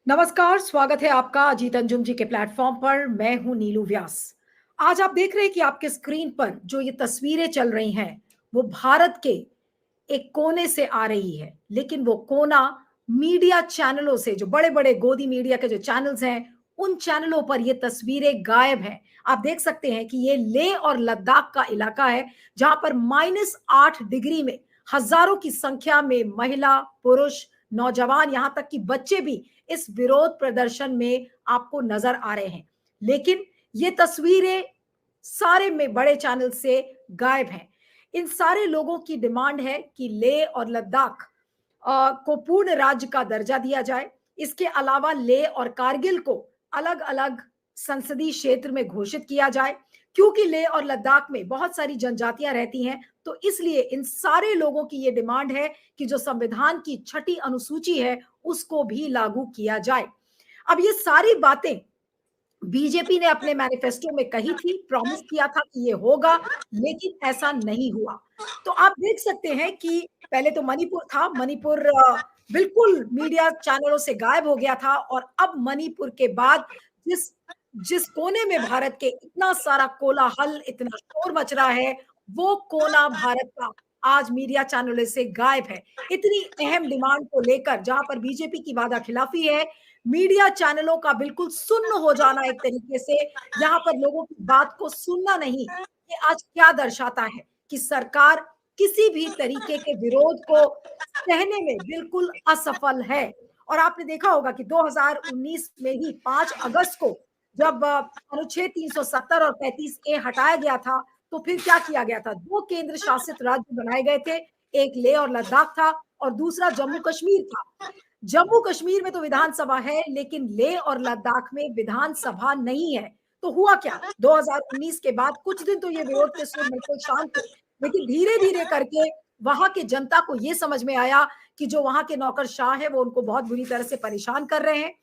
नमस्कार, स्वागत है आपका अजीत अंजुम जी के प्लेटफॉर्म पर। मैं हूं नीलू व्यास। आज आप देख रहे हैं कि आपके स्क्रीन पर जो ये तस्वीरें चल रही हैं वो भारत के एक कोने से आ रही है, लेकिन वो कोना मीडिया चैनलों से, जो बड़े बड़े गोदी मीडिया के जो चैनल्स हैं, उन चैनलों पर ये तस्वीरें गायब हैं। आप देख सकते हैं कि ये लेह और लद्दाख का इलाका है जहां पर -8 डिग्री में हजारों की संख्या में महिला, पुरुष, नौजवान, यहां तक कि बच्चे भी इस विरोध प्रदर्शन में आपको नजर आ रहे हैं। लेकिन ये तस्वीरें सारे में बड़े चैनल से गायब हैं। इन सारे लोगों की डिमांड है कि लेह और लद्दाख को पूर्ण राज्य का दर्जा दिया जाए। इसके अलावा लेह और कारगिल को अलग अलग संसदीय क्षेत्र में घोषित किया जाए, क्योंकि लेह और लद्दाख में बहुत सारी जनजातियां रहती हैं। तो इसलिए इन सारे लोगों की ये डिमांड है कि जो संविधान की 6ठी अनुसूची है उसको भी लागू किया जाए। अब ये सारी बातें बीजेपी ने अपने मैनिफेस्टो में कही थी, प्रॉमिस किया था कि ये होगा, लेकिन ऐसा नहीं हुआ। तो आप देख सकते हैं कि पहले तो मणिपुर था, मणिपुर बिल्कुल मीडिया चैनलों से गायब हो गया था, और अब मणिपुर के बाद जिस जिस कोने में भारत के इतना सारा कोलाहल, इतना शोर मच रहा है, वो कोना भारत का आज मीडिया चैनलों से गायब है। इतनी अहम डिमांड को लेकर जहां पर बीजेपी की वादा खिलाफी है, मीडिया चैनलों का बिल्कुल सुन्न हो जाना, एक तरीके से यहाँ पर लोगों की बात को सुनना नहीं, ये आज क्या दर्शाता है कि सरकार किसी भी तरीके के विरोध को सहने में बिल्कुल असफल है। और आपने देखा होगा कि 2019 में ही 5 अगस्त को जब अनुच्छेद 370 और 35A हटाया गया था, तो फिर क्या किया गया था? 2 केंद्र शासित राज्य बनाए गए थे, एक लेह और लद्दाख था और दूसरा जम्मू कश्मीर था। जम्मू कश्मीर में तो विधानसभा है, लेकिन लेह और लद्दाख में विधानसभा नहीं है। तो हुआ क्या? 2019 के बाद कुछ दिन तो ये विरोध के सुर बिल्कुल शांत थे, लेकिन धीरे धीरे करके वहां के जनता को ये समझ में आया कि जो वहां के नौकरशाह है वो उनको बहुत बुरी तरह से परेशान कर रहे हैं,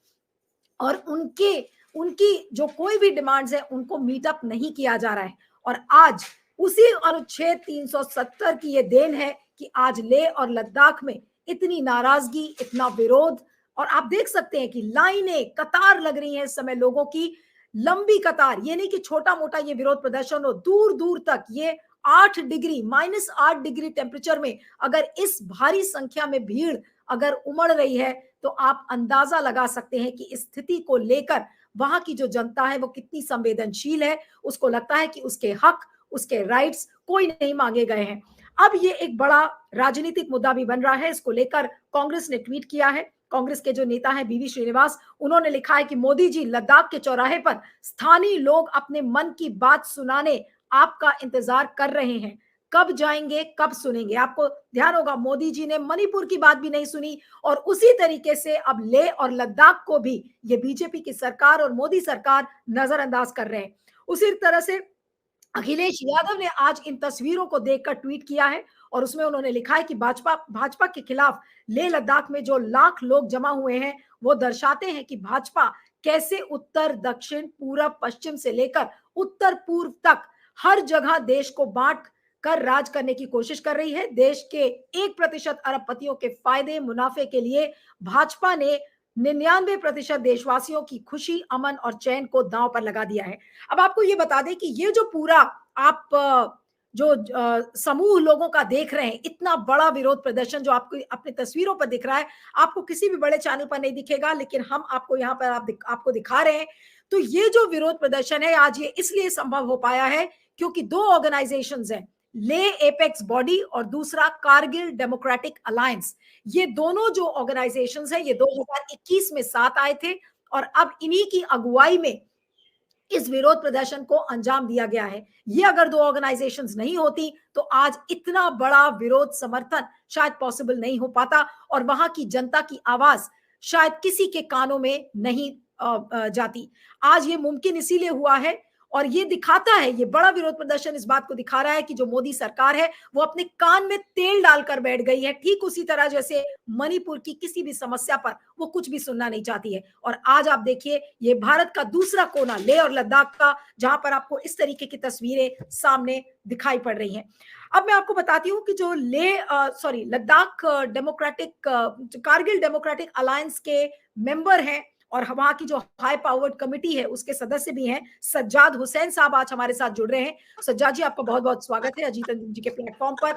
और उनकी जो कोई भी डिमांड्स है उनको मीटअप नहीं किया जा रहा है। और आज उसी अनुच्छेद 370 की ये देन है कि आज लेह और लद्दाख में इतनी नाराजगी, इतना विरोध, और आप देख सकते हैं कि लाइनें, कतार लग रही है इस समय, लोगों की लंबी कतार। ये नहीं कि छोटा मोटा ये विरोध प्रदर्शन हो, दूर दूर तक ये 8 डिग्री, -8 डिग्री टेम्परेचर में अगर इस भारी संख्या में भीड़ अगर उमड़ रही है, तो आप अंदाजा लगा सकते हैं कि इस स्थिति को लेकर वहां की जो जनता है वो कितनी संवेदनशील है। उसको लगता है कि उसके हक, उसके राइट्स कोई नहीं मांगे गए हैं। अब ये एक बड़ा राजनीतिक मुद्दा भी बन रहा है। इसको लेकर कांग्रेस ने ट्वीट किया है। कांग्रेस के जो नेता हैं बीवी श्रीनिवास, उन्होंने लिखा है कि मोदी जी, लद्दाख के चौराहे पर स्थानीय लोग अपने मन की बात सुनाने आपका इंतजार कर रहे हैं। कब जाएंगे, कब सुनेंगे? आपको ध्यान होगा मोदी जी ने मणिपुर की बात भी नहीं सुनी, और उसी तरीके से अब लेह और लद्दाख को भी ये बीजेपी की सरकार और मोदी सरकार नजरअंदाज कर रहे हैं। उसी तरह से अखिलेश यादव ने आज इन तस्वीरों को देखकर ट्वीट किया है, और उसमें उन्होंने लिखा है कि भाजपा के खिलाफ लेह लद्दाख में जो लाख लोग जमा हुए हैं वो दर्शाते हैं कि भाजपा कैसे उत्तर, दक्षिण, पूरब, पश्चिम से लेकर उत्तर पूर्व तक हर जगह देश को बांट कर राज करने की कोशिश कर रही है। देश के 1% अरबपतियों के फायदे, मुनाफे के लिए भाजपा ने 99% देशवासियों की खुशी, अमन और चैन को दांव पर लगा दिया है। अब आपको ये बता दें कि ये जो पूरा आप जो समूह लोगों का देख रहे हैं, इतना बड़ा विरोध प्रदर्शन जो आपको अपनी तस्वीरों पर दिख रहा है, आपको किसी भी बड़े चैनल पर नहीं दिखेगा, लेकिन हम आपको यहाँ पर आपको दिखा रहे हैं। तो ये जो विरोध प्रदर्शन है आज, ये इसलिए संभव हो पाया है क्योंकि 2 ऑर्गेनाइजेशंस हैं, लेह एपेक्स बॉडी और दूसरा कारगिल डेमोक्रेटिक अलायंस। ये दोनों जो ऑर्गेनाइजेशंस हैं, ये 2021 में साथ आए थे, और अब इन्हीं की अगुवाई में इस विरोध प्रदर्शन को अंजाम दिया गया है। ये अगर 2 ऑर्गेनाइजेशंस नहीं होती तो आज इतना बड़ा विरोध समर्थन शायद पॉसिबल नहीं हो पाता और वहां की जनता की आवाज शायद किसी के कानों में नहीं जाती। आज ये मुमकिन इसीलिए हुआ है और ये दिखाता है, ये बड़ा विरोध प्रदर्शन इस बात को दिखा रहा है कि जो मोदी सरकार है वो अपने कान में तेल डालकर बैठ गई है, ठीक उसी तरह जैसे मणिपुर की किसी भी समस्या पर वो कुछ भी सुनना नहीं चाहती है। और आज आप देखिए ये भारत का दूसरा कोना लेह और लद्दाख का, जहां पर आपको इस तरीके की तस्वीरें सामने दिखाई पड़ रही हैं। अब मैं आपको बताती हूँ कि जो Ladakh democratic Kargil democratic alliance के मेंबर हैं और वहां की जो हाई पावर्ड कमेटी है उसके सदस्य भी हैं, सज्जाद हुसैन साहब आज हमारे साथ जुड़ रहे हैं। सज्जाद जी, आपका बहुत बहुत स्वागत है अजीत अंजुम जी के प्लेटफॉर्म पर।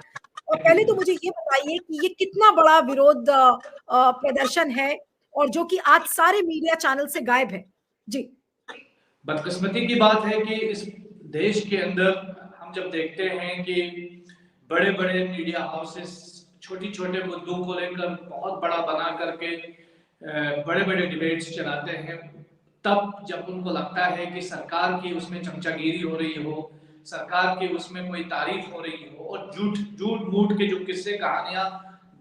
और पहले तो मुझे ये बताइए कि ये कितना बड़ा विरोध प्रदर्शन है और जो कि आज सारे मीडिया चैनल से गायब है। जी। बदकिस्मती की बात है कि इस देश के अंदर हम जब देखते हैं कि बड़े बड़े मीडिया हाउसेस छोटी छोटे मुद्दों को लेकर बहुत बड़ा बना करके बड़े बड़े डिबेट्स चलाते हैं, तब जब उनको लगता है कि सरकार की उसमें चमचागिरी हो रही हो, सरकार की उसमें कोई तारीफ हो रही हो और झूठ मूठ के जो किस्से कहानियां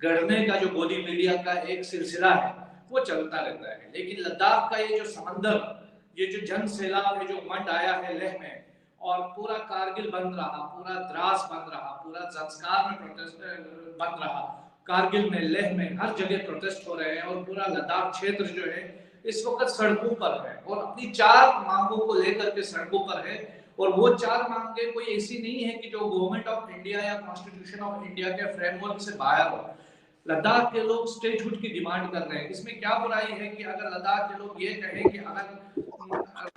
गढ़ने का जो मोदी मीडिया का एक सिलसिला है वो चलता रहता है। लेकिन लद्दाख का ये जो समंदर, ये जो जन सैलाब है जो उमड़ आया है लेह में, और पूरा कारगिल बंद रहा, पूरा द्रास बंद रहा, पूरा जंस्कार में प्रोटेस्ट बंद रहा, कारगिल में लेह में हर जगह प्रोटेस्ट हो रहे हैं और पूरा लद्दाख क्षेत्र जो है इस वक्त सड़कों पर है और अपनी 4 मांगों को लेकर के सड़कों पर है। और वो 4 मांगे कोई ऐसी नहीं है कि जो गवर्नमेंट ऑफ इंडिया या कॉन्स्टिट्यूशन ऑफ इंडिया के फ्रेमवर्क से बाहर हो। लद्दाख के लोग स्टेटहुड की डिमांड कर रहे हैं। इसमें क्या बुराई है कि अगर लद्दाख के लोग ये कहें कि अगर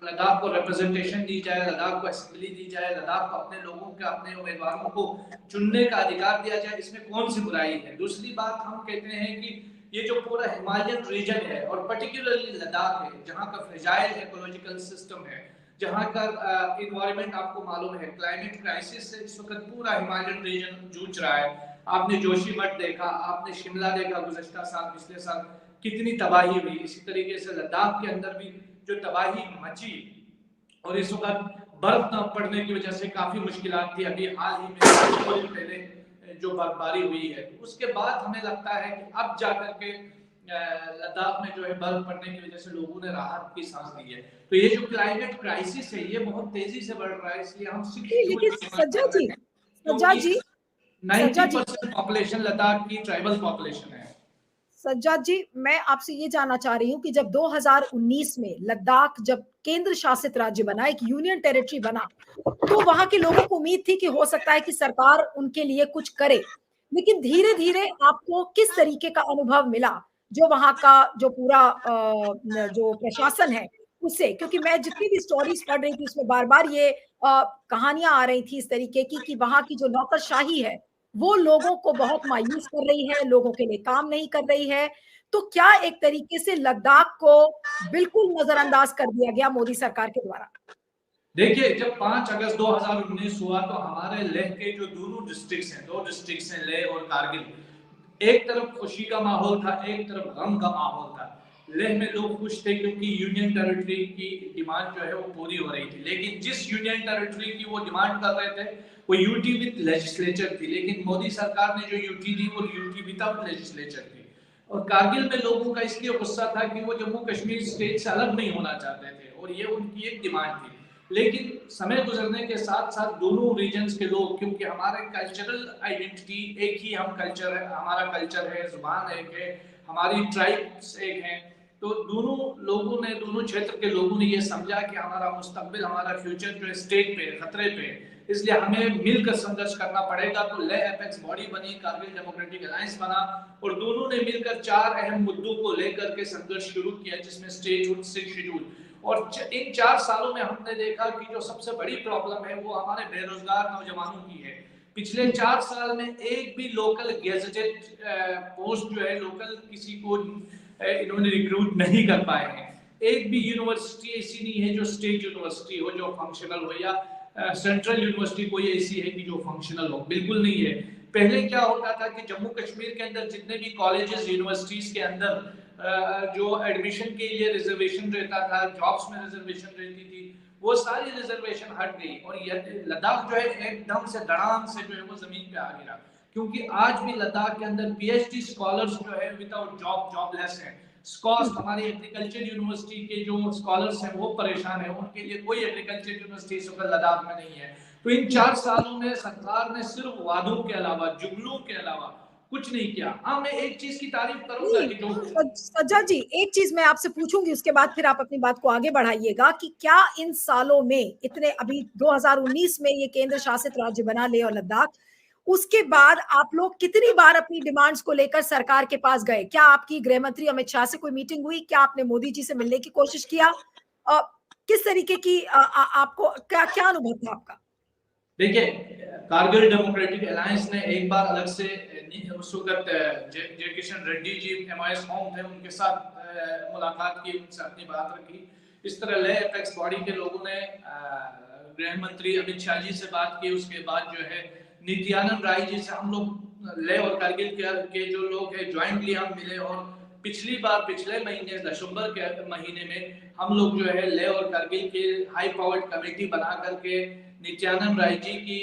लद्दाख को रिप्रेजेंटेशन दी जाए, लद्दाख को असेंबली दी जाए, लद्दाख को अपने लोगों के अपने उम्मीदवारों को चुनने का अधिकार दिया जाए, इसमें कौन सी बुराई है। दूसरी बात, हम कहते हैं कि ये जो पूरा हिमालयन रीजन है और पर्टिकुलरली लद्दाख है, जहाँ का फ्रेजाइल इकोलॉजिकल सिस्टम है, जहाँ का इन्वायरमेंट आपको मालूम है, क्लाइमेट क्राइसिस से इस वक्त पूरा हिमालयन रीजन जूझ रहा है। आपने जोशीमठ देखा, आपने शिमला देखा गुज़श्ता साल, पिछले साल कितनी तबाही हुई। इसी तरीके से लद्दाख के अंदर भी जो तबाही मची और इस वक्त बर्फ न पड़ने की वजह से काफी मुश्किलात थी। अभी हाल ही में कुछ दिन पहले जो बर्फबारी हुई है, उसके बाद हमें लगता है कि अब जाकर के लद्दाख में जो है बर्फ पड़ने की वजह से लोगों ने राहत की सांस ली है। तो ये जो क्लाइमेट क्राइसिस है ये बहुत तेजी से बढ़ रहा है, इसलिए हम लेकिन सज्जाद जी 90% पॉपुलेशन लद्दाख की ट्राइबल पॉपुलेशन है। सज्जाद जी, मैं आपसे ये जानना चाह रही हूँ कि जब 2019 में लद्दाख जब केंद्र शासित राज्य बना, एक यूनियन टेरिटरी बना, तो वहां के लोगों को उम्मीद थी कि हो सकता है कि सरकार उनके लिए कुछ करे। लेकिन धीरे धीरे आपको किस तरीके का अनुभव मिला जो वहां का जो पूरा जो प्रशासन है उससे? क्योंकि मैं जितनी भी स्टोरीज पढ़ रही थी उसमें बार बार ये कहानियां आ रही थी इस तरीके की कि वहां की जो नौकरशाही है वो लोगों को बहुत मायूस कर रही है, लोगों के लिए काम नहीं कर रही है। तो क्या एक तरीके से लद्दाख को बिल्कुल नजरअंदाज कर दिया गया मोदी सरकार के द्वारा? देखिए, जब 5 अगस्त 2019 हुआ तो हमारे लेह के जो दोनों डिस्ट्रिक्ट्स हैं, 2 डिस्ट्रिक्ट्स हैं लेह और कारगिल, एक तरफ खुशी का माहौल था, एक तरफ गम का माहौल था। लेह में लोग खुश थे क्योंकि यूनियन टेरिटरी की डिमांड जो है वो पूरी हो रही थी। लेकिन जिस यूनियन टेरिटरी की वो डिमांड कर रहे थे वो यूटी विद लेजिस्लेचर थी, लेकिन मोदी सरकार ने जो यूटी दी वो यूटी विदाउट लेजिस्लेचर थी। और कारगिल में लोगों का इसलिए गुस्सा था कि वो जम्मू कश्मीर स्टेट से अलग नहीं होना चाहते थे और ये उनकी एक डिमांड थी। लेकिन समय गुजरने के साथ साथ दोनों रीजन्स के लोग, क्योंकि हमारे कल्चरल आइडेंटिटी एक ही हम कल्चर है, हमारा कल्चर है, जुबान एक है, हमारी ट्राइब्स एक हैं, तो दोनों लोगों ने, दोनों क्षेत्र के लोगों ने ये समझा कि हमारा मुस्तकबिल, हमारा फ्यूचर जो है स्टेट पे खतरे पे, इसलिए हमें मिलकर संघर्ष करना पड़ेगा। तो लेह एपेक्स बॉडी बनी, कारगिल डेमोक्रेटिक अलायंस बना और दोनों ने मिलकर 4 अहम मुद्दों को लेकर के संघर्ष शुरू किया, जिसमें स्टेटहुड, 6 शेड्यूल। और इन 4 सालों में हमने देखा कि जो सबसे बड़ी प्रॉब्लम है वो हमारे बेरोजगार नौजवानों की है। पिछले 4 साल में एक भी लोकल गेजेटेड पोस्ट जो है, लोकल किसी को इन्होंने रिक्रूट नहीं कर पाए हैं। एक भी यूनिवर्सिटी ऐसी नहीं है जो स्टेट यूनिवर्सिटी हो, जो फंक्शनल हो, या सेंट्रल यूनिवर्सिटी कोई ऐसी है कि जो फंक्शनल हो, बिल्कुल नहीं है। पहले क्या होता था कि जम्मू कश्मीर के अंदर जितने भी कॉलेजेस, यूनिवर्सिटीज के अंदर जो एडमिशन के लिए रिजर्वेशन रहता था, जॉब्स में रिजर्वेशन रहती थी, वो सारी रिजर्वेशन हट गई और ये लद्दाख जो है एकदम से धड़ाम से जो है वो जमीन पे आ गिरा, क्योंकि आज भी लद्दाख के अंदर पीएचडी स्कॉलर्स जो है विदाउट जॉबलेस हैं। स्कॉस्ट हमारी एग्रीकल्चर यूनिवर्सिटी के जो स्कॉलर्स हैं वो परेशान है, उनके लिए कोई एग्रीकल्चर यूनिवर्सिटी इस वक्त लद्दाख में नहीं है। तो इन 4 सालों में सरकार ने सिर्फ वादों के अलावा, जुमलों के अलावा कुछ नहीं किया। हाँ, मैं एक चीज की तारीफ करूंगा कि जो सज्जा जी, एक चीज मैं आपसे पूछूंगी, उसके बाद फिर आप अपनी बात को आगे बढ़ाइएगा कि क्या इन सालों में इतने, अभी 2019 में ये केंद्र शासित राज्य बना लेह और लद्दाख, उसके बाद आप लोग कितनी बार अपनी डिमांड्स को लेकर सरकार के पास गए? क्या आपकी गृह मंत्री अमित शाह से कोई मीटिंग हुई? क्या आपने मोदी जी से मिलने की कोशिश किया? किस तरीके की आपको क्या क्या अनुभव था आपका? देखिए, कारगिल डेमोक्रेटिक अलायंस ने एक बार अलग से उस वक्त जे किशन रेड्डी जी MIS होम थे, उनके साथ मुलाकात की, उनसे अपनी बात रखी। इस तरह लेह अपेक्स बॉडी के लोगों ने गृह मंत्री अमित शाह जी से बात की। उसके बाद जो है नित्यानंद राय जी से हम लोग लेह और कारगिल के जो लोग हैं ज्वाइंटली हम मिले, और पिछली बार पिछले महीने दिसंबर के महीने में हम लोग जो है लेह और कारगिल के हाई पावर्ड कमेटी बना करके नित्यानंद राय जी की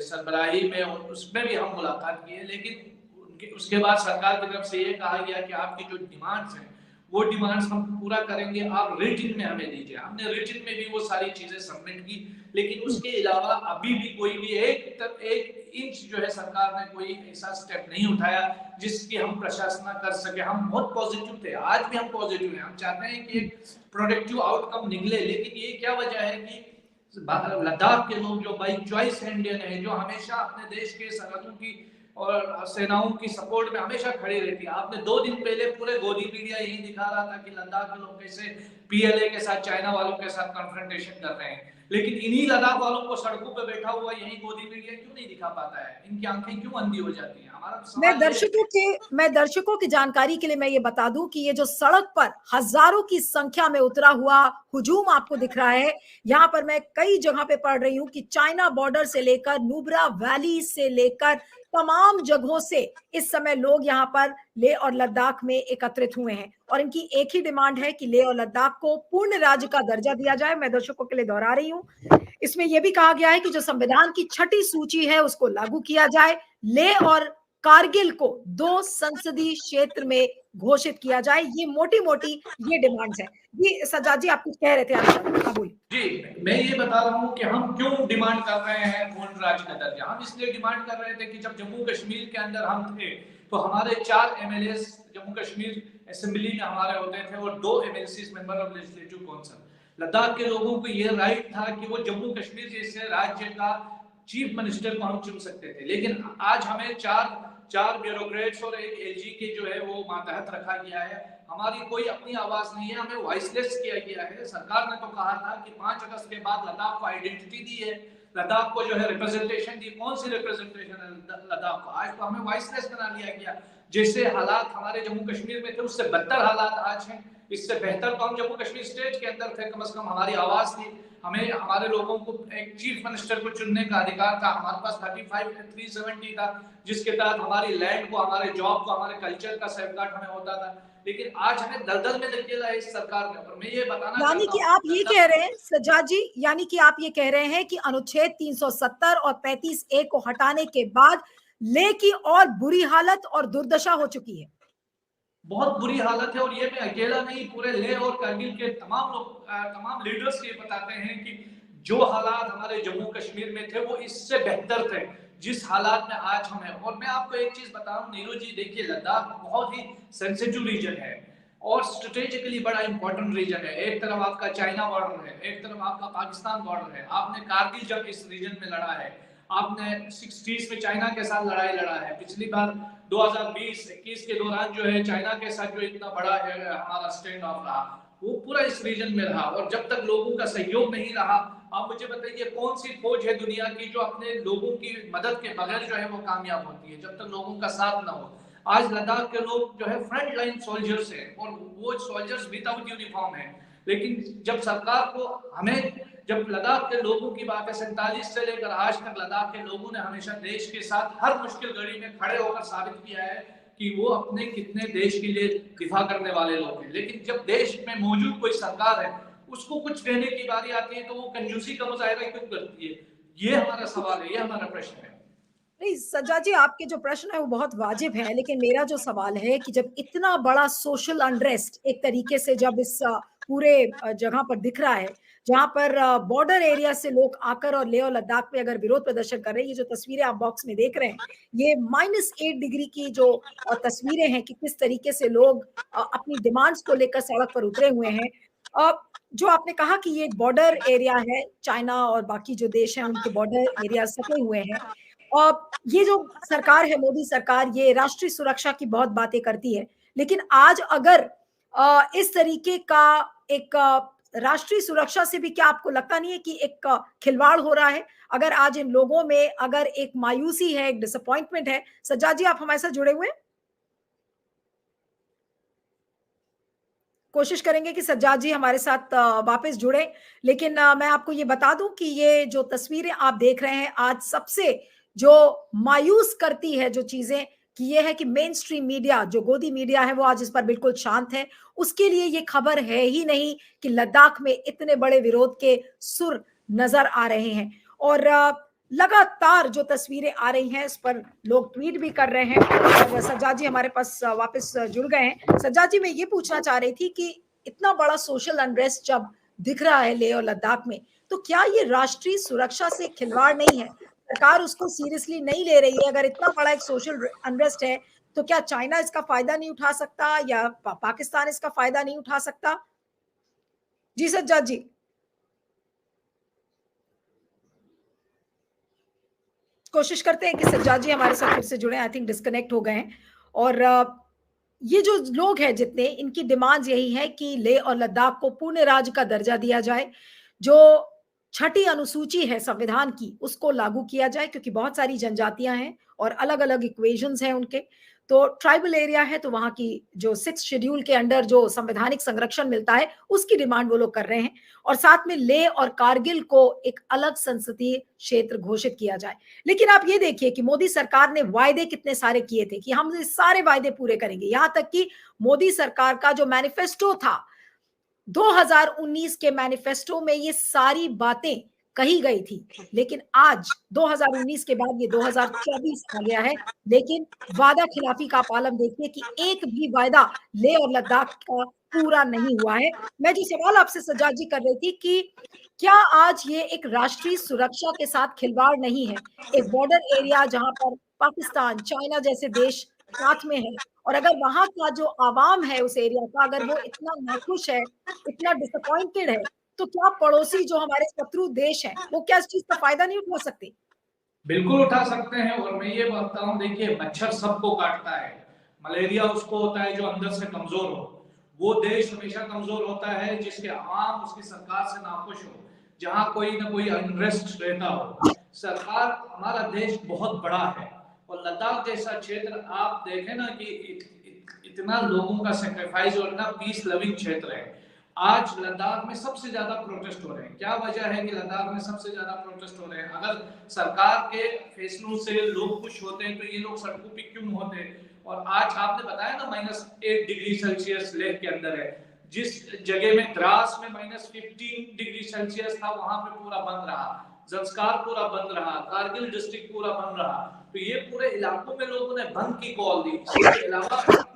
सरबराही में उसमें भी हम मुलाकात की है। लेकिन उसके बाद सरकार की तरफ से ये कहा गया कि आपकी जो डिमांड्स हैं वो डिमांड्स हम पूरा करेंगे, आप रिटन में हमें दीजिए। हमने रिटन में भी वो सारी चीजें सबमिट की, लेकिन उसके अलावा अभी भी कोई भी एक इंच जो है सरकार ने कोई ऐसा स्टेप नहीं उठाया जिसकी हम प्रशासना कर सके। हम बहुत पॉजिटिव थे, आज भी हम पॉजिटिव हैं, हम चाहते हैं कि एक प्रोडक्टिव आउटकम निकले। लेकिन ये क्या वजह है कि लद्दाख के लोग जो बाई चॉइस इंडियन है, जो हमेशा अपने देश के सरहदों की और सेनाओं की सपोर्ट में हमेशा खड़ी रहती है। आपने 2 दिन पहले पूरे गोदी मीडिया यही दिखा रहा था कि लद्दाख के लोग कैसे PLA के साथ, चाइना वालों के साथ कन्फ्रंटेशन कर रहे हैं, लेकिन इन्हीं लद्दाख वालों को सड़कों पे बैठा हुआ यही गोदी मीडिया क्यों नहीं दिखा पाता है? इनकी आंखें क्यों अंधी हो जाती हैं? मैं दर्शकों की जानकारी के लिए मैं ये बता दूं कि ये जो सड़क पर हजारों की संख्या में उतरा हुआ हुजूम आपको दिख रहा है, यहाँ पर मैं कई जगह पे पढ़ रही हूँ कि चाइना बॉर्डर से लेकर नुब्रा वैली से लेकर तमाम जगहों से इस समय लोग यहाँ पर लेह और लद्दाख में एकत्रित हुए हैं, और इनकी एक ही डिमांड है कि लेह और लद्दाख को पूर्ण राज्य का दर्जा दिया जाए। मैं दर्शकों के लिए दोहरा रही हूँ, इसमें यह भी कहा गया है कि जो संविधान की 6ठी सूची है उसको लागू किया जाए, लेह और कारगिल को 2 संसदीय क्षेत्र में घोषित किया जाए। ये मोटी मोटी ये डिमांड्स है। जी सज्जाद जी, आप कुछ कह रहे थे, आप बोलिए। जी, मैं ये बता रहा हूँ कि हम क्यों डिमांड कर रहे हैं पूर्ण राज्य का दर्जा। हम इसलिए डिमांड कर रहे थे कि जब जम्मू कश्मीर के अंदर हम थे तो हमारे 4 MLAs जम्मू कश्मीर असेंबली में हमारे होते थे और 2 MLCs member of legislative council. Ladakh के लोगों को ये राइट था कि वो जम्मू कश्मीर जैसे राज्य का चीफ मिनिस्टर को हम चुन सकते थे, लेकिन आज हमें चार ब्यूरोक्रेट्स और एक LG के जो है वो मातहत रखा गया है। हमारी कोई अपनी आवाज नहीं है, हमें वॉइसलेस किया गया है। सरकार ने तो कहा था कि 5 अगस्त के बाद लद्दाख को आइडेंटिटी दी है, लद्दाख को जो है रिप्रेजेंटेशन दी। कौन सी रिप्रेजेंटेशन है लद्दाख को? आज तो हमें वॉइसलेस बना दिया गया। जैसे हालात हमारे जम्मू कश्मीर में थे उससे बदतर हालात आज हैं। इससे बेहतर तो हम जम्मू कश्मीर स्टेट के अंदर थे, कम से कम हमारी आवाज थी। हमें हमारे लोगों को एक चीफ मिनिस्टर को चुनने का अधिकार था। हमारे पास 35-370 था, जिसके तहत हमारी लैंड को, हमारे जॉब को, हमारे कल्चर का सेफगार्ड हमें होता था। लेकिन आज हमें दलदल में धकेला है इस सरकार ने। और मैं ये बताना यानी कि आप ये कह रहे हैं सज्जाद जी, यानी कि आप ये कह रहे हैं कि अनुच्छेद 370 और 35A को हटाने के बाद लेह की और बुरी हालत और दुर्दशा हो चुकी है। बहुत बुरी हालत है, और ये मैं अकेला नहीं, पूरे लेह और कारगिल के तमाम लोग, तमाम लीडर्स ये बताते हैं कि जो हालात हमारे जम्मू कश्मीर में थे वो इससे बेहतर थे जिस हालात में आज हम हैं। और मैं आपको एक चीज बता रहा हूँ नीरू जी, देखिए लद्दाख बहुत ही सेंसिटिव रीजन है और स्ट्रेटेजिकली बड़ा इंपॉर्टेंट रीजन है। एक तरफ आपका चाइना बॉर्डर है, एक तरफ आपका पाकिस्तान बॉर्डर है। आपने कारगिल जब इस रीजन में लड़ा है, आपने 60s में चाइना के साथ लड़ाई लड़ा है। पिछली बार 2020-21 के दौरान जो है चाइना के साथ जो इतना बड़ा हमारा स्टैंड ऑफ रहा वो पूरा इस रीजन में रहा। और जब तक लोगों का सहयोग नहीं रहा, आप मुझे बताइए कौन सी फौज है दुनिया की जो अपने लोगों की मदद के बगैर जो है वो कामयाब होती है, जब तक लोगों का साथ ना हो। आज लद्दाख के लोग जो है फ्रंट लाइन सोल्जर्स हैं और वो सोल्जर्स विदाउट यूनिफॉर्म है। लेकिन जब सरकार को जब लद्दाख के लोगों की बात है, 47 से लेकर आज तक लद्दाख के लोगों ने हमेशा देश के साथ हर मुश्किल घड़ी में खड़े होकर साबित किया है कि वो अपने कितने देश के लिए दिफा करने वाले लोग हैं। लेकिन जब देश में मौजूद कोई सरकार है उसको कुछ देने की बारी आती है तो वो कंजूसी का मुजाहिरा क्यों करती है? ये हमारा सवाल है, ये हमारा प्रश्न है। नहीं, सज्जाद जी, आपके जो प्रश्न है वो बहुत वाजिब है, लेकिन मेरा जो सवाल है कि जब इतना बड़ा सोशल अनरेस्ट एक तरीके से जब इस पूरे जगह पर दिख रहा है, जहां पर बॉर्डर एरिया से लोग आकर और लेह और लद्दाख में अगर विरोध प्रदर्शन कर रहे हैं, ये जो तस्वीरें आप बॉक्स में देख रहे हैं, ये -8 डिग्री की जो तस्वीरें हैं कि किस तरीके से लोग अपनी डिमांड्स को लेकर सड़क पर उतरे हुए हैं। अ, जो आपने कहा कि ये एक बॉर्डर एरिया है, चाइना और बाकी जो देश हैं उनके बॉर्डर एरिया सटे हुए हैं। ये जो सरकार है, मोदी सरकार, ये राष्ट्रीय सुरक्षा की बहुत बातें करती है, लेकिन आज अगर इस तरीके का एक राष्ट्रीय सुरक्षा से भी क्या आपको लगता नहीं है कि एक खिलवाड़ हो रहा है? अगर आज इन लोगों में अगर एक मायूसी है, एक डिसअपॉइंटमेंट है। सज्जाद जी, आप हमारे साथ जुड़े हुए हैं? कोशिश करेंगे कि सज्जाद जी हमारे साथ वापस जुड़े, लेकिन मैं आपको ये बता दूं कि ये जो तस्वीरें आप देख रहे हैं, आज सबसे जो मायूस करती है जो चीजें, कि ये है कि मेन स्ट्रीम मीडिया, जो गोदी मीडिया है, वो आज इस पर बिल्कुल शांत है। उसके लिए ये खबर है ही नहीं कि लद्दाख में इतने बड़े विरोध के सुर नजर आ रहे हैं। और लगातार जो तस्वीरें आ रही हैं, इस पर लोग ट्वीट भी कर रहे हैं। और सज्जाद जी हमारे पास वापस जुड़ गए हैं। सज्जाद जी, मैं ये पूछना चाह रही थी कि इतना बड़ा सोशल अनरेस्ट जब दिख रहा है लेह और लद्दाख में, तो क्या ये राष्ट्रीय सुरक्षा से खिलवाड़ नहीं है? सरकार उसको सीरियसली नहीं ले रही है? अगर इतना बड़ा एक सोशल अनरेस्ट है, तो क्या चाइना इसका फायदा नहीं उठा सकता, या पाकिस्तान इसका फायदा नहीं उठा सकता? जी सज्जाद जी। कोशिश करते हैं कि सज्जाद जी हमारे साथ फिर से जुड़े। आई थिंक डिस्कनेक्ट हो गए हैं। और ये जो लोग हैं जितने, इनकी डिमांड्स यही है कि लेह और लद्दाख को पूर्ण राज्य का दर्जा दिया जाए। जो छठी अनुसूची है संविधान की, उसको लागू किया जाए, क्योंकि बहुत सारी जनजातियां हैं और अलग-अलग इक्वेशंस हैं उनके। तो ट्राइबल एरिया है, तो वहां की जो 6 शेड्यूल के अंडर जो संवैधानिक संरक्षण मिलता है, उसकी डिमांड वो लोग कर रहे हैं। और साथ में लेह और कारगिल को एक अलग संसदीय क्षेत्र घोषित किया जाए। लेकिन आप ये देखिए कि मोदी सरकार ने वायदे कितने सारे किए थे कि हम ये सारे वायदे पूरे करेंगे। यहां तक कि मोदी सरकार का जो मैनिफेस्टो था, 2019 के मैनिफेस्टो में ये सारी बातें कही गई थी। लेकिन आज 2019 के बाद ये 2024 आ गया है, लेकिन वादा खिलाफी का आप आलम देखिए कि एक भी वायदा लेह और लद्दाख का पूरा नहीं हुआ है। मैं जो सवाल आपसे सज्जाद जी कर रही थी कि क्या आज ये एक राष्ट्रीय सुरक्षा के साथ खिलवाड़ नहीं है? एक बॉर्डर एरिया जहां पर पाकिस्तान, चाइना जैसे देश साथ में है, और अगर वहां का जो आवाम है उस एरिया का, अगर वो इतना नाखुश है, इतना डिसअपॉइंटेड है, तो क्या पड़ोसी जो हमारे शत्रु देश हैं, वो क्या इस चीज का फायदा नहीं उठा सकते? बिल्कुल उठा सकते हैं। और मैं ये बताता हूँ, देखिए मच्छर सबको काटता है, मलेरिया उसको होता है जो अंदर से कमजोर हो। वो देश हमेशा कमजोर होता है जिसके आवाम उसकी सरकार से नाखुश हो, जहां कोई ना कोई अनरेस्ट रहता हो। सरकार, हमारा देश बहुत बड़ा है, और लद्दाख जैसा क्षेत्र आप देखें ना कि इतना लोगों का सेक्रीफाइस और इतना पीस लविंग क्षेत्र है। आज लद्दाख में सबसे ज्यादा प्रोटेस्ट हो रहे हैं। क्या वजह है कि लद्दाख में सबसे ज्यादा प्रोटेस्ट हो रहे हैं? अगर सरकार के फैसलों से लोग खुश होते हैं तो ये लोग सड़कों पे क्यों होते? और आज आपने बताया ना -8 डिग्री सेल्सियस लेह के अंदर है। जिस जगह में द्रास में -15 डिग्री सेल्सियस था, वहां पे पूरा बंद रहा, जंस्कार पूरा बंद रहा, कारगिल डिस्ट्रिक्ट पूरा बंद रहा। तो ये पूरे इलाकों में लोगों ने बंद की कॉल दी।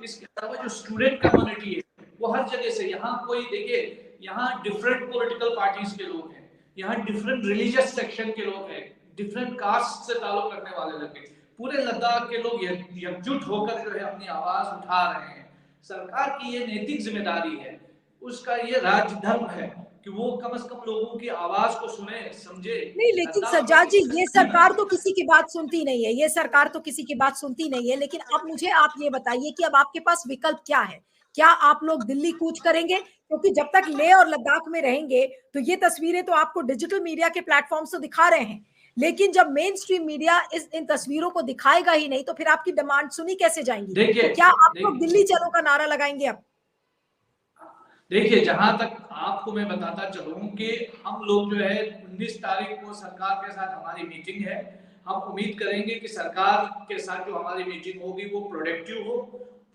इसके अलावा जो स्टूडेंट कम्युनिटी है, वो हर जगह से, यहाँ कोई देखिए, यहाँ डिफरेंट पॉलिटिकल पार्टीज के लोग हैं, यहाँ डिफरेंट रिलीजियस सेक्शन के लोग हैं, डिफरेंट कास्ट से ताल्लुक रखने वाले लोग हैं। पूरे लद्दाख के लोग एकजुट होकर जो है अपनी आवाज उठा रहे हैं। सरकार की ये नैतिक जिम्मेदारी है, उसका ये राजधर्म है कि वो कम से कम लोगों की आवाज को सुने, समझे। नहीं, लेकिन लद्दाख सज्जाद में जी, किस ये तरह सरकार तो किसी की बात सुनती नहीं है, ये सरकार तो किसी की बात सुनती नहीं है। लेकिन अब मुझे आप ये बताइए कि अब आपके पास विकल्प क्या है? क्या आप लोग दिल्ली कूच करेंगे? क्योंकि जब तक लेह और लद्दाख में रहेंगे, तो ये तस्वीरें तो आपको डिजिटल मीडिया के प्लेटफॉर्म से दिखा रहे हैं, लेकिन जब मेन स्ट्रीम मीडिया इन तस्वीरों को दिखाएगा ही नहीं, तो फिर आपकी डिमांड सुनी कैसे जाएंगी? देखिए तो क्या आप लोग देखिए दिल्ली चलो का नारा लगाएंगे अब? देखिए, जहां तक आपको मैं बताता चलूं कि हम लोग जो है 19 तारीख को सरकार के साथ हमारी मीटिंग है। हम उम्मीद करेंगे कि सरकार के साथ जो हमारी मीटिंग होगी वो प्रोडक्टिव हो,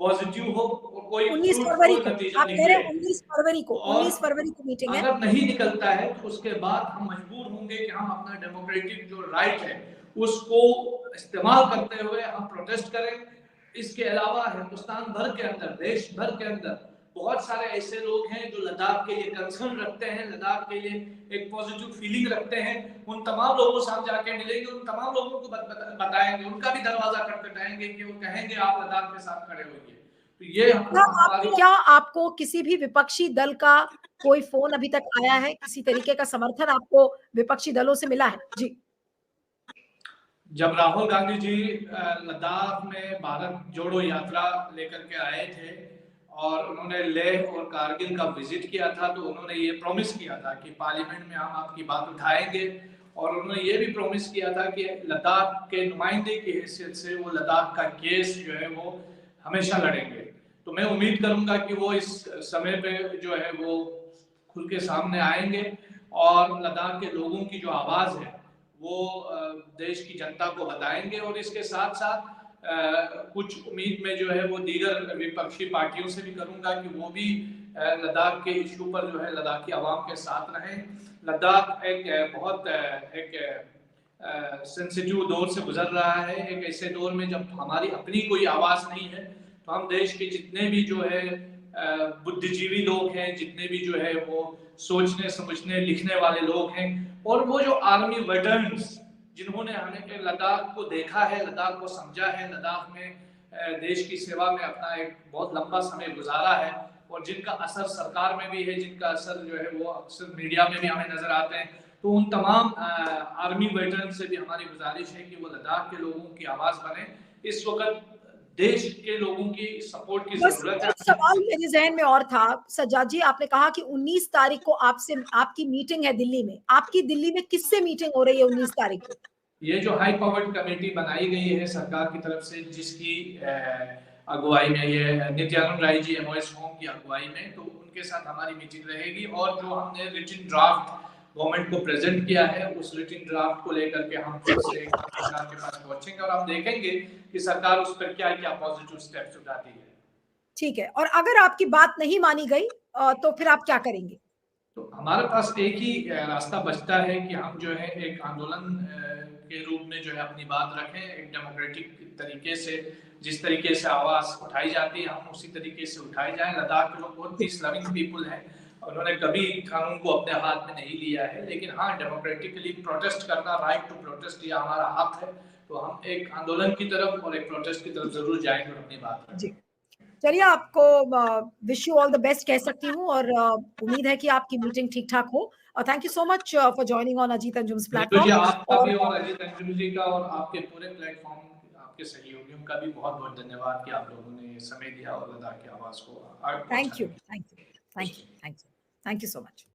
पॉजिटिव हो और कोई 19 फरवरी फ्रूटफुल को नतीजा आप कह रहे निकले। हैं, 19 फरवरी को, और 19 फरवरी को मीटिंग है। अगर नहीं निकलता है तो उसके बाद हम मजबूर होंगे कि हम अपना डेमोक्रेटिक जो राइट है उसको इस्तेमाल करते हुए हम प्रोटेस्ट करें। इसके अलावा हिंदुस्तान भर के अंदर, देश भर के अंदर बहुत सारे ऐसे लोग हैं जो लद्दाख के लिए कंसर्न रखते हैं, लद्दाख के लिए एक पॉजिटिव फीलिंग रखते हैं। उन तमाम लोगों से हम जाके मिलेंगे, उन तमाम लोगों को बताएंगे, उनका भी दरवाजा खटखटाएंगे कि वो कहेंगे आप लद्दाख के साथ खड़े होइए। तो ये हमारी क्या आपको किसी भी विपक्षी दल का कोई फोन अभी तक आया है? किसी तरीके का समर्थन आपको विपक्षी दलों से मिला है? जी। जब राहुल गांधी जी लद्दाख में भारत जोड़ो यात्रा लेकर के आए थे और उन्होंने लेह और कारगिल का विजिट किया था, तो उन्होंने ये प्रॉमिस किया था कि पार्लियामेंट में हम आपकी बात उठाएंगे। और उन्होंने ये भी प्रॉमिस किया था कि लद्दाख के नुमाइंदे की हैसियत से वो लद्दाख का केस जो है वो हमेशा लड़ेंगे। तो मैं उम्मीद करूंगा कि वो इस समय पे जो है वो खुल के सामने आएंगे और लद्दाख के लोगों की जो आवाज है वो देश की जनता को बताएंगे। और इसके साथ साथ कुछ उम्मीद में जो है वो दीगर विपक्षी पार्टियों से भी करूंगा कि वो भी लद्दाख के इशू पर जो है लद्दाखी आवाम के साथ रहें। लद्दाख एक बहुत एक सेंसिटिव दौर से गुजर रहा है, एक ऐसे दौर में जब हमारी अपनी कोई आवाज नहीं है, तो हम देश के जितने भी जो है बुद्धिजीवी लोग हैं, जितने भी जो है वो सोचने समझने लिखने वाले लोग हैं, और वो जो आर्मी वेटरन्स जिन्होंने हमें लद्दाख को देखा है, लद्दाख को समझा है, लद्दाख में देश की सेवा में अपना एक बहुत लंबा समय गुजारा है, और जिनका असर सरकार में भी है, जिनका असर जो है वो अक्सर मीडिया में भी हमें नजर आते हैं। तो उन तमाम आर्मी वेटरन से भी हमारी गुजारिश है कि वो लद्दाख के लोगों की आवाज बने। इस वक्त देश के लोगों की सपोर्ट की बस जरूरत एक है। सवाल मेरे जहन में और था सज्जाद जी, आपने कहा कि 19 तारीख को आपसे आपकी मीटिंग है दिल्ली में। आपकी दिल्ली में किससे मीटिंग हो रही है 19 तारीख को? ये जो हाई पावर्ड कमेटी बनाई गई है सरकार की तरफ से, जिसकी अगुवाई में ये नित्यानंद राय जी एमओएस होम की अगुवाई में, तो उनके साथ हमारी मीटिंग रहेगी। और जो हमने रिटन ड्राफ्ट गवर्नमेंट को प्रेजेंट किया है, उस रिटन ड्राफ्ट को लेकर के हम फिर से सरकार के पास पहुंचेंगे और हम देखेंगे कि सरकार उस पर क्या क्या पॉजिटिव स्टेप्स उठाती है। ठीक है, और अगर आपकी बात नहीं मानी गई तो फिर आप क्या करेंगे? तो हमारे पास एक ही रास्ता बचता है कि हम जो है एक आंदोलन के रूप में जो है अपनी बात रखें, एक डेमोक्रेटिक तरीके से, जिस तरीके से आवाज उठाई जाती है हम उसी तरीके से उठाई जाए। लद्दाख के लोग बहुत पीस लविंग पीपुल हैं, उन्होंने कभी कानून को अपने हाथ में नहीं लिया है, लेकिन हाँ, डेमोक्रेटिकली प्रोटेस्ट करना, राइट टू प्रोटेस्ट, ये हमारा हक है। तो हम एक आंदोलन की तरफ और एक प्रोटेस्ट की तरफ जरूर जाएंगे और अपनी बात जी, रखेंगे। चलिए, आपको wish you all the best कह सकती हूँ, और उम्मीद है कि आपकी मीटिंग ठीक ठाक हो। और thank you so much for joining on Ajit Anjum's Neetu ji, platform. आपका और भी और अजीत अंजुम जी का और आपके पूरे प्लेटफॉर्म, आपके सहयोगियों का भी बहुत बहुत धन्यवाद कि आप लोगों ने समय दिया और लद्दाख की आवाज को आगे थैंक यू, पहुंचाने थैंक यू, की थैंक यू, कोशिश की। Thank you, thank you so much.